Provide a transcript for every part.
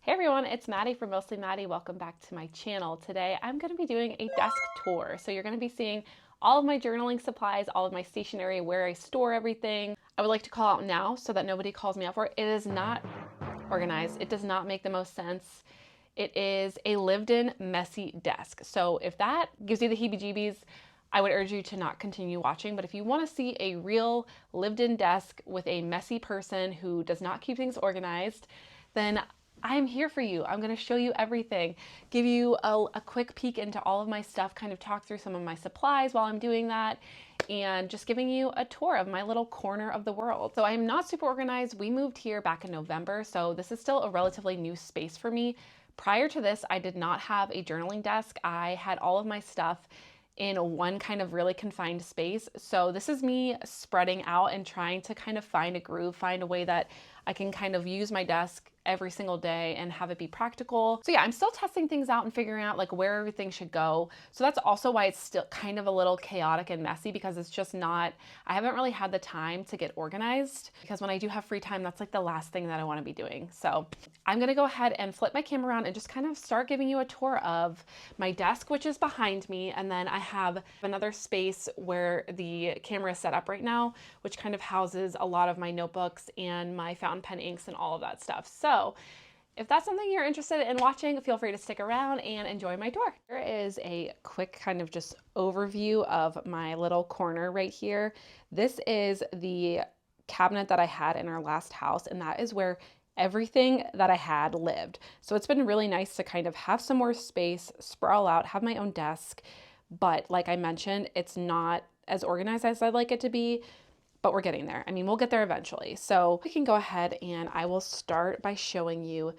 Hey everyone, it's Maddie from Mostly Maddie. Welcome back to my channel. Today I'm going to be doing a desk tour. So you're going to be seeing all of my journaling supplies, all of my stationery, where I store everything. I would like to call out now so that nobody calls me out for it. It is not organized. It does not make the most sense. It is a lived-in messy desk. So if that gives you the heebie-jeebies, I would urge you to not continue watching. But if you want to see a real lived-in desk with a messy person who does not keep things organized, then I'm here for you. I'm going to show you everything, give you a quick peek into all of my stuff, kind of talk through some of my supplies while I'm doing that, and just giving you a tour of my little corner of the world. So I'm not super organized. We moved here back in November, so this is still a relatively new space for me. Prior to this, I did not have a journaling desk. I had all of my stuff in one kind of really confined space. So this is me spreading out and trying to kind of find a groove, find a way that I can kind of use my desk every single day and have it be practical. So yeah, I'm still testing things out and figuring out like where everything should go. So that's also why it's still kind of a little chaotic and messy, because it's just not, I haven't really had the time to get organized, because when I do have free time, that's like the last thing that I want to be doing. So I'm gonna go ahead and flip my camera around and just kind of start giving you a tour of my desk, which is behind me. And then I have another space where the camera is set up right now, which kind of houses a lot of my notebooks and my fountain pen inks and all of that stuff. So if that's something you're interested in watching, feel free to stick around and enjoy my tour. Here is a quick kind of just overview of my little corner right here. This is the cabinet that I had in our last house, and that is where everything that I had lived. So it's been really nice to kind of have some more space, sprawl out, have my own desk. But like I mentioned, it's not as organized as I'd like it to be, but we're getting there. I mean, we'll get there eventually. So we can go ahead and I will start by showing you,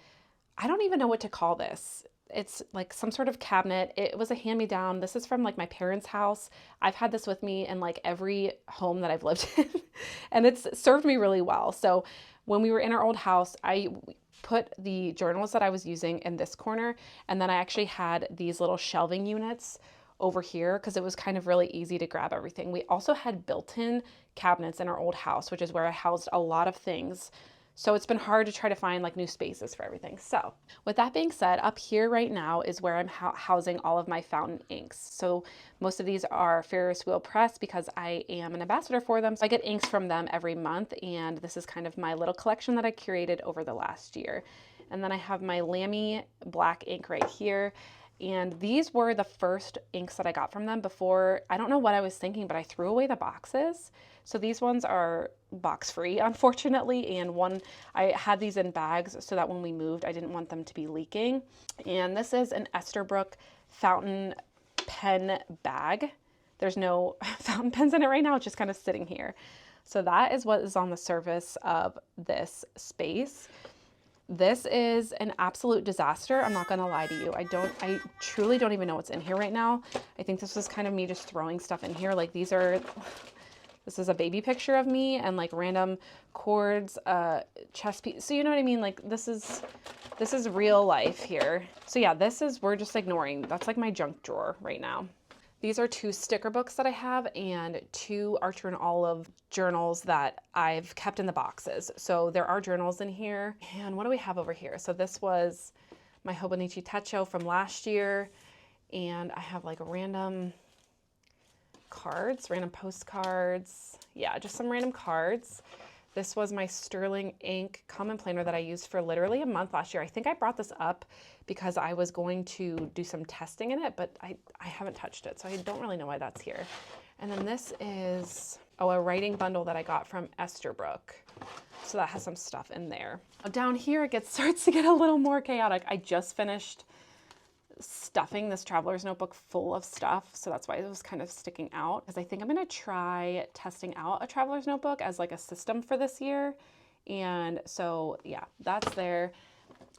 I don't even know what to call this. It's like some sort of cabinet. It was a hand-me-down. This is from like my parents' house. I've had this with me in like every home that I've lived in, and it's served me really well. So when we were in our old house, I put the journals that I was using in this corner, and then I actually had these little shelving units over here because it was kind of really easy to grab everything. We also had built-in cabinets in our old house, which is where I housed a lot of things. So it's been hard to try to find like new spaces for everything. So with that being said, up here right now is where I'm housing all of my fountain inks. So most of these are Ferris wheel press because I am an ambassador for them. So I get inks from them every month, and this is kind of my little collection that I curated over the last year. And then I have my Lamy black ink right here. And these were the first inks that I got from them before. I don't know what I was thinking, but I threw away the boxes. So these ones are box free, unfortunately. And I had these in bags so that when we moved, I didn't want them to be leaking. And this is an Esterbrook fountain pen bag. There's no fountain pens in it right now. It's just kind of sitting here. So that is what is on the surface of this space. This is an absolute disaster. I'm not gonna lie to you. I truly don't even know what's in here right now. I think this was kind of me just throwing stuff in here. Like this is a baby picture of me and like random cords, chess piece. So you know what I mean? Like this is real life here. So yeah, we're just ignoring. That's like my junk drawer right now. These are 2 sticker books that I have and 2 Archer and Olive journals that I've kept in the boxes. So there are journals in here. And what do we have over here? So this was my Hobonichi Techo from last year. And I have like random cards, random postcards. Yeah, just some random cards. This was my Sterling ink common planner that I used for literally a month last year. I think I brought this up because I was going to do some testing in it, but I haven't touched it, so I don't really know why that's here. And then this is, a writing bundle that I got from Esterbrook. So that has some stuff in there. Down here, it starts to get a little more chaotic. I just finished stuffing this traveler's notebook full of stuff, so that's why it was kind of sticking out, because I think I'm gonna try testing out a traveler's notebook as like a system for this year. And so yeah, that's there.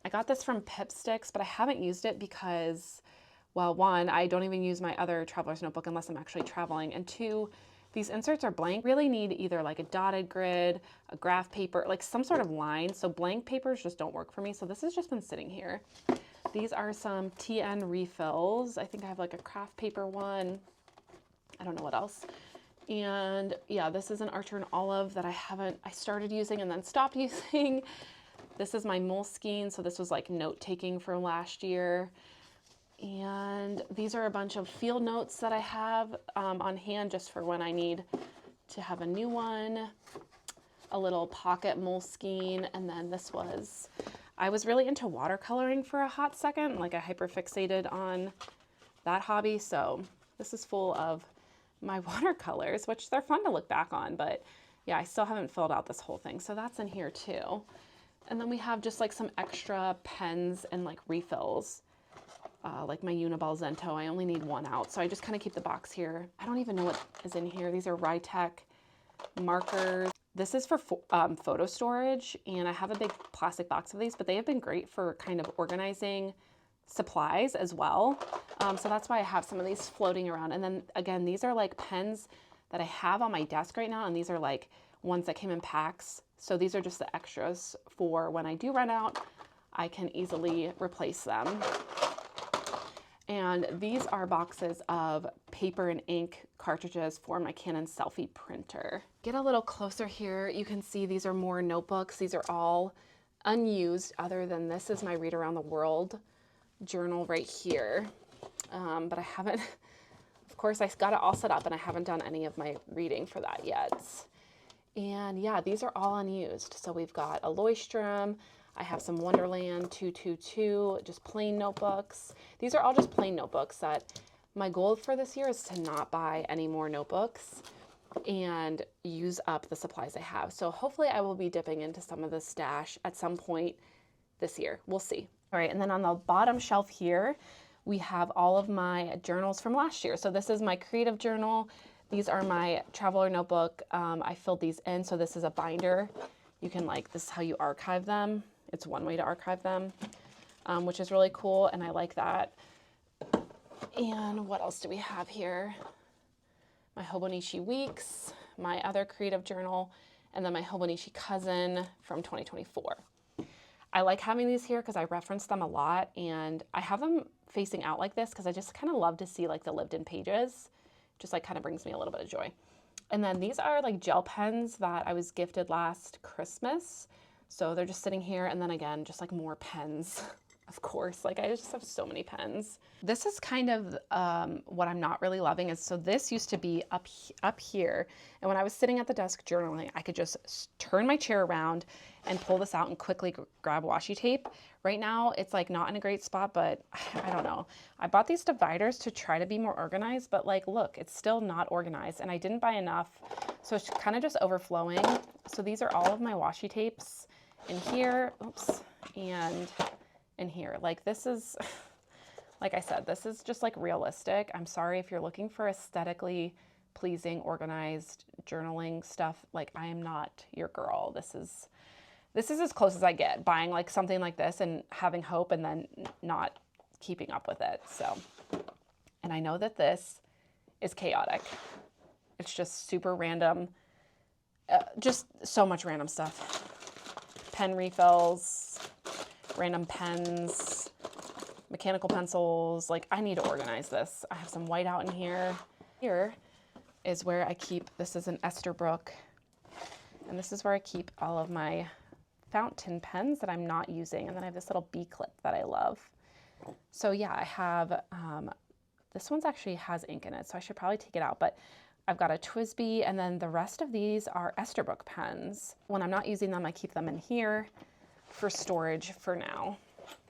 I got this from Pipsticks, but I haven't used it because, well, 1, I don't even use my other traveler's notebook unless I'm actually traveling, and 2, these inserts are blank. Really need either like a dotted grid, a graph paper, like some sort of line. So blank papers just don't work for me. So this has just been sitting here. These are some TN refills. I think I have like a craft paper one. I don't know what else. And yeah, this is an Archer and Olive that I started using and then stopped using. This is my Moleskine, so this was like note-taking from last year. And these are a bunch of field notes that I have on hand just for when I need to have a new one. A little pocket Moleskine, and then this was, I was really into watercoloring for a hot second, like I hyperfixated on that hobby, so this is full of my watercolors, which they're fun to look back on, but yeah, I still haven't filled out this whole thing, so that's in here too. And then we have just like some extra pens and like refills. Like my Uniball Zento, I only need one out, so I just kind of keep the box here. I don't even know what is in here. These are Rytech markers. This is for photo storage, and I have a big plastic box of these, but they have been great for kind of organizing supplies as well. So that's why I have some of these floating around. And then again, these are like pens that I have on my desk right now, and these are like ones that came in packs. So these are just the extras for when I do run out, I can easily replace them. And these are boxes of paper and ink cartridges for my Canon selfie printer. Get a little closer here. You can see these are more notebooks. These are all unused, other than this is my Read Around the World journal right here. But I haven't, of course, I got it all set up and I haven't done any of my reading for that yet. And yeah, these are all unused. So we've got a Leuchtturm. I have some Wonderland 222, just plain notebooks. These are all just plain notebooks that my goal for this year is to not buy any more notebooks and use up the supplies I have. So hopefully I will be dipping into some of the stash at some point this year. We'll see. All right, and then on the bottom shelf here, we have all of my journals from last year. So this is my creative journal. These are my traveler notebook. I filled these in, so this is a binder. You can this is how you archive them. It's one way to archive them, which is really cool, and I like that. And what else do we have here? My Hobonichi Weeks, my other creative journal, and then my Hobonichi Cousin from 2024. I like having these here because I reference them a lot, and I have them facing out like this because I just kind of love to see like the lived in pages. Just like kind of brings me a little bit of joy. And then these are like gel pens that I was gifted last Christmas. So they're just sitting here, and then again, just like more pens, of course. Like I just have so many pens. This is kind of what I'm not really loving is, so this used to be up here. And when I was sitting at the desk journaling, I could just turn my chair around and pull this out and quickly grab washi tape. Right now, it's like not in a great spot, but I don't know. I bought these dividers to try to be more organized, but like, look, it's still not organized, and I didn't buy enough. So it's kind of just overflowing. So these are all of my washi tapes in here, oops, and in here. Like this is, like I said, this is just like realistic. I'm sorry if you're looking for aesthetically pleasing, organized journaling stuff. Like I am not your girl. This is as close as I get, buying like something like this and having hope and then not keeping up with it. So, and I know that this is chaotic. It's just super random, just so much random stuff. Pen refills, random pens, mechanical pencils. Like I need to organize this. I have some white out in here. Here is where I keep, this is an Esterbrook, and this is where I keep all of my fountain pens that I'm not using. And then I have this little B clip that I love. So yeah, I have, this one's actually has ink in it, so I should probably take it out, but I've got a TWSBI, and then the rest of these are Esterbrook pens. When I'm not using them, I keep them in here for storage for now.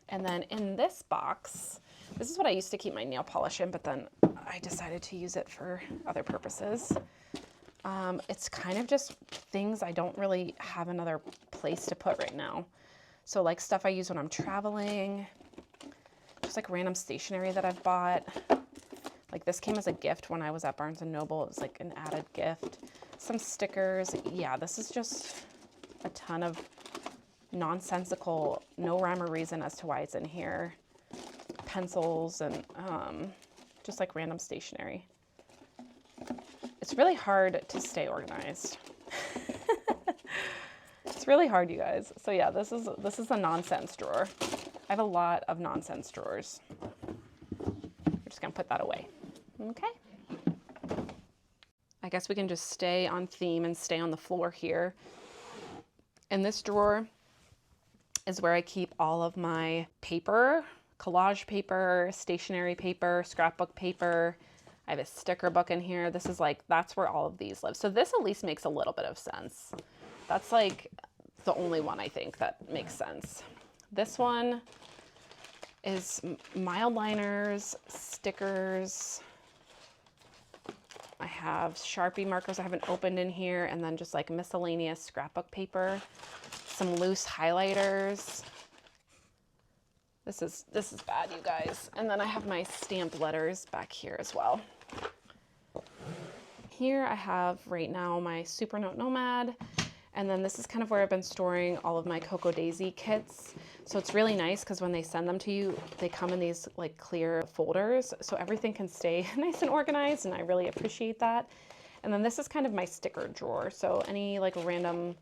And then in this box, this is what I used to keep my nail polish in, but then I decided to use it for other purposes. It's kind of just things I don't really have another place to put right now. So like stuff I use when I'm traveling, just like random stationery that I've bought. Like this came as a gift when I was at Barnes & Noble. It was like an added gift. Some stickers. Yeah, this is just a ton of nonsensical, no rhyme or reason as to why it's in here. Pencils and just like random stationery. It's really hard to stay organized. It's really hard, you guys. So yeah, this is a nonsense drawer. I have a lot of nonsense drawers. We're just gonna put that away. Okay. I guess we can just stay on theme and stay on the floor here. In this drawer, is where I keep all of my paper, collage paper, stationery paper, scrapbook paper. I have a sticker book in here. This is like, that's where all of these live. So this at least makes a little bit of sense. That's like the only one I think that makes sense. This one is mild liners, stickers. I have Sharpie markers I haven't opened in here, and then just like miscellaneous scrapbook paper, some loose highlighters. This is bad, you guys. And then I have my stamped letters back here as well. Here I have right now my Super Note Nomad, and then this is kind of where I've been storing all of my Cocoa Daisy kits. So it's really nice because when they send them to you, they come in these like clear folders, so everything can stay nice and organized, and I really appreciate that. And then this is kind of my sticker drawer. So any like random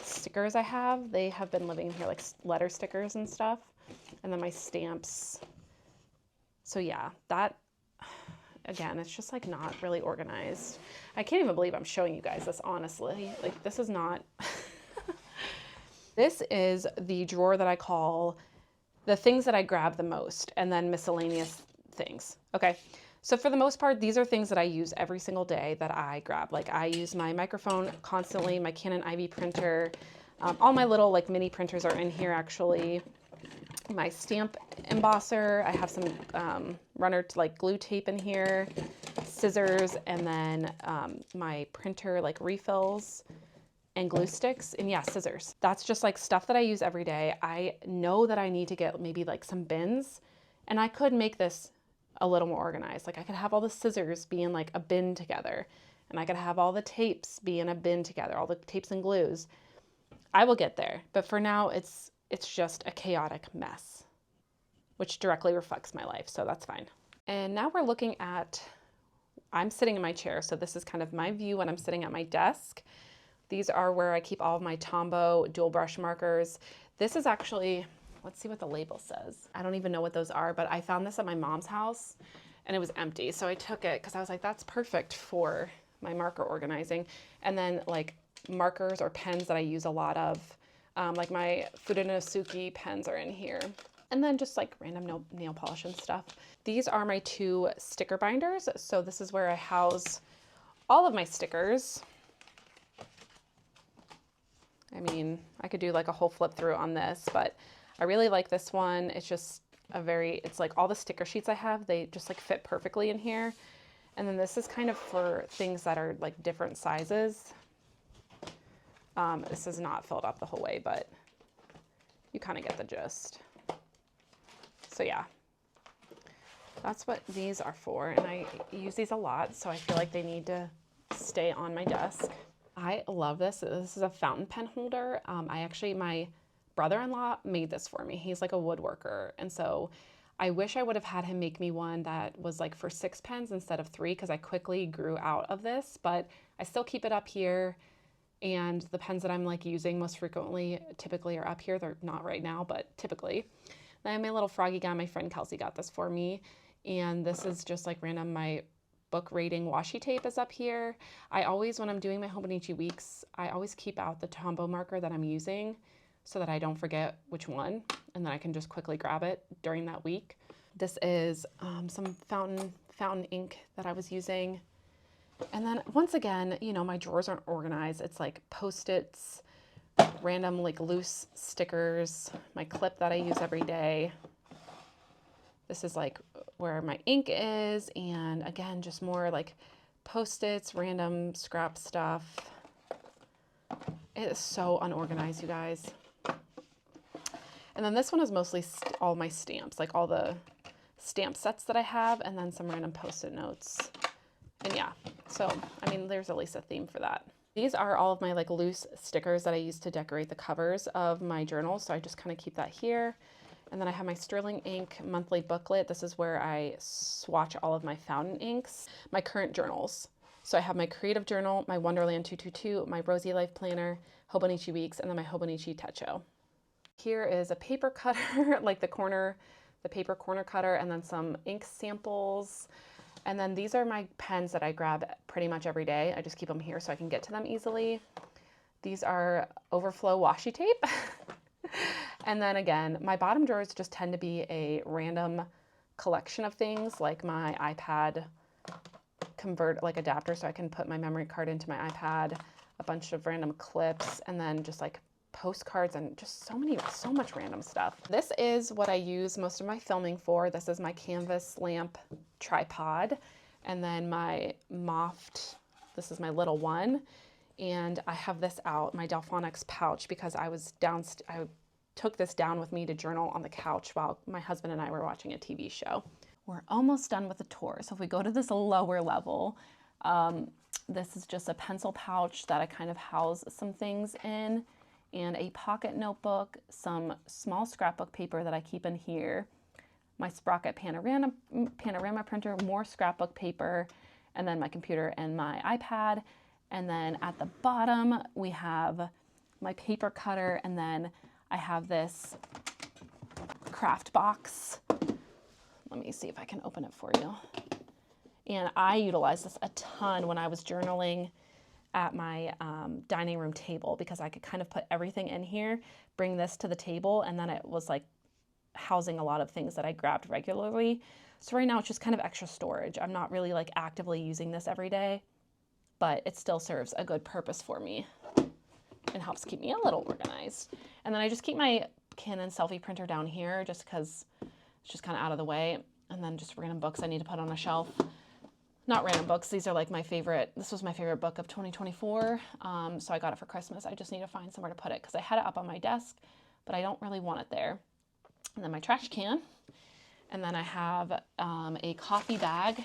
stickers I have, they have been living in here, like letter stickers and stuff. And then my stamps. So yeah, that, again, it's just like not really organized. I can't even believe I'm showing you guys this, honestly. Like, this is not, this is the drawer that I call the things that I grab the most, and then miscellaneous things. Okay. So for the most part, these are things that I use every single day that I grab. Like, I use my microphone constantly, my Canon IV printer, all my little like mini printers are in here actually. My stamp embosser, I have some runner to like glue tape in here, scissors, and then my printer like refills and glue sticks, and yeah, scissors. That's just like stuff that I use every day. I know that I need to get maybe like some bins, and I could make this a little more organized. Like, I could have all the scissors be in like a bin together, and I could have all the tapes be in a bin together, all the tapes and glues. I will get there, but for now it's just a chaotic mess, which directly reflects my life, so that's fine. And now we're looking at, I'm sitting in my chair, so this is kind of my view when I'm sitting at my desk. These are where I keep all of my Tombow dual brush markers. This is actually, let's see what the label says. I don't even know what those are, but I found this at my mom's house and it was empty. So I took it because I was like, that's perfect for my marker organizing. And then like markers or pens that I use a lot of, like my Fudenosuke pens are in here. And then just like random nail polish and stuff. These are my 2 sticker binders. So this is where I house all of my stickers. I mean, I could do like a whole flip through on this, but I really like this one. It's just it's like all the sticker sheets I have, they just like fit perfectly in here. And then this is kind of for things that are like different sizes. This is not filled up the whole way, but you kind of get the gist. So yeah, that's what these are for. And I use these a lot, so I feel like they need to stay on my desk. I love this. This is a fountain pen holder. My brother-in-law made this for me. He's like a woodworker. And so I wish I would have had him make me one that was like for 6 pens instead of 3, because I quickly grew out of this, but I still keep it up here. And the pens that I'm like using most frequently typically are up here. They're not right now, but typically. Then I have my little froggy guy. My friend Kelsey got this for me. And this is just like random, my book rating washi tape is up here. I always, when I'm doing my Hobonichi weeks, I always keep out the Tombow marker that I'm using so that I don't forget which one, and then I can just quickly grab it during that week. This is some fountain ink that I was using. And then once again, you know, my drawers aren't organized. It's like Post-its, random like loose stickers, my clip that I use every day. This is like where my ink is, and again, just more like Post-its, random scrap stuff. It is so unorganized, you guys. And then this one is mostly all my stamps, like all the stamp sets that I have, and then some random Post-it notes. And yeah, so, I mean, there's at least a theme for that. These are all of my like loose stickers that I use to decorate the covers of my journals, so I just kind of keep that here. And then I have my Sterling Ink monthly booklet. This is where I swatch all of my fountain inks, my current journals. So I have my creative journal, my Wonderland 222, my Rosy Life Planner, Hobonichi Weeks, and then my Hobonichi Techo. Here is a paper cutter, like the paper corner cutter, and then some ink samples. And then these are my pens that I grab pretty much every day. I just keep them here so I can get to them easily. These are overflow washi tape. And then again, my bottom drawers just tend to be a random collection of things, like my iPad like adapter so I can put my memory card into my iPad, a bunch of random clips, and then just like postcards and just so much random stuff. This is what I use most of my filming for. This is my canvas lamp tripod, and then my Moft, this is my little one, and I have this out, my Delphonics pouch, because I took this down with me to journal on the couch while my husband and I were watching a TV show. We're almost done with the tour. So if we go to this lower level, this is just a pencil pouch that I kind of house some things in, and a pocket notebook, some small scrapbook paper that I keep in here, my Sprocket panorama printer, more scrapbook paper, and then my computer and my iPad. And then at the bottom, we have my paper cutter, and then I have this craft box. Let me see if I can open it for you. And I utilize this a ton when I was journaling at my dining room table, because I could kind of put everything in here, bring this to the table, and then it was like housing a lot of things that I grabbed regularly. So right now it's just kind of extra storage. I'm not really like actively using this every day, but it still serves a good purpose for me and helps keep me a little organized. And then I just keep my Canon selfie printer down here just because it's just kind of out of the way. And then just random books I need to put on a shelf. Not random books, these are like my favorite, this was my favorite book of 2024. So I got it for Christmas. I just need to find somewhere to put it because I had it up on my desk, but I don't really want it there. And then my trash can. And then I have a coffee bag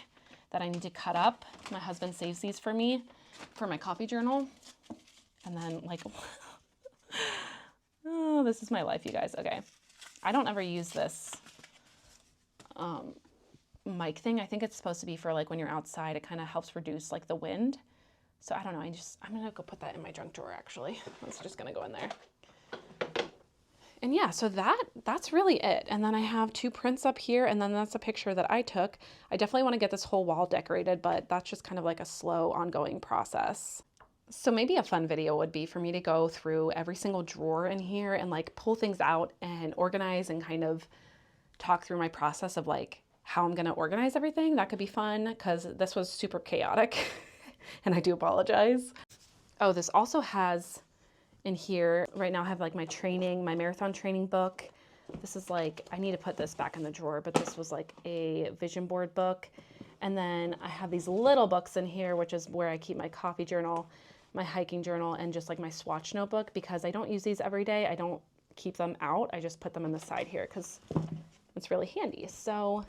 that I need to cut up. My husband saves these for me for my coffee journal. And then like, oh, this is my life, you guys. Okay. I don't ever use this mic thing. I think it's supposed to be for like when you're outside, it kind of helps reduce like the wind. So I don't know. I'm going to go put that in my junk drawer actually. It's just going to go in there. And yeah, so that's really it. And then I have 2 prints up here, and then that's a picture that I took. I definitely want to get this whole wall decorated, but that's just kind of like a slow ongoing process. So maybe a fun video would be for me to go through every single drawer in here and like pull things out and organize and kind of talk through my process of like how I'm going to organize everything. That could be fun because this was super chaotic and I do apologize. Oh, this also has in here, right now I have like my marathon training book. This is like, I need to put this back in the drawer, but this was like a vision board book. And then I have these little books in here, which is where I keep my coffee journal, my hiking journal, and just like my swatch notebook, because I don't use these every day. I don't keep them out. I just put them in the side here because it's really handy. So,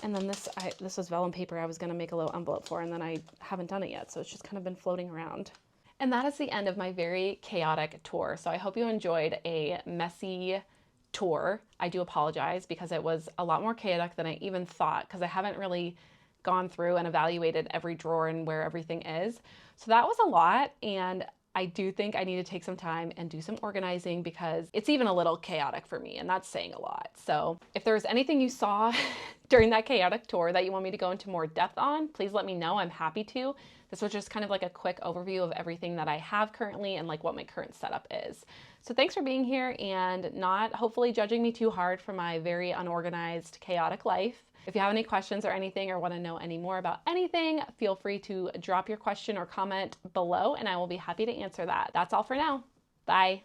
and then this was vellum paper I was going to make a little envelope for, and then I haven't done it yet. So it's just kind of been floating around. And that is the end of my very chaotic tour. So I hope you enjoyed a messy tour. I do apologize because it was a lot more chaotic than I even thought, because I haven't really gone through and evaluated every drawer and where everything is. So that was a lot, and I do think I need to take some time and do some organizing because it's even a little chaotic for me, and that's saying a lot. So if there's anything you saw during that chaotic tour that you want me to go into more depth on, please let me know. I'm happy to. This was just kind of like a quick overview of everything that I have currently and like what my current setup is. So thanks for being here and not hopefully judging me too hard for my very unorganized, chaotic life. If you have any questions or anything, or want to know any more about anything, feel free to drop your question or comment below and I will be happy to answer that. That's all for now. Bye.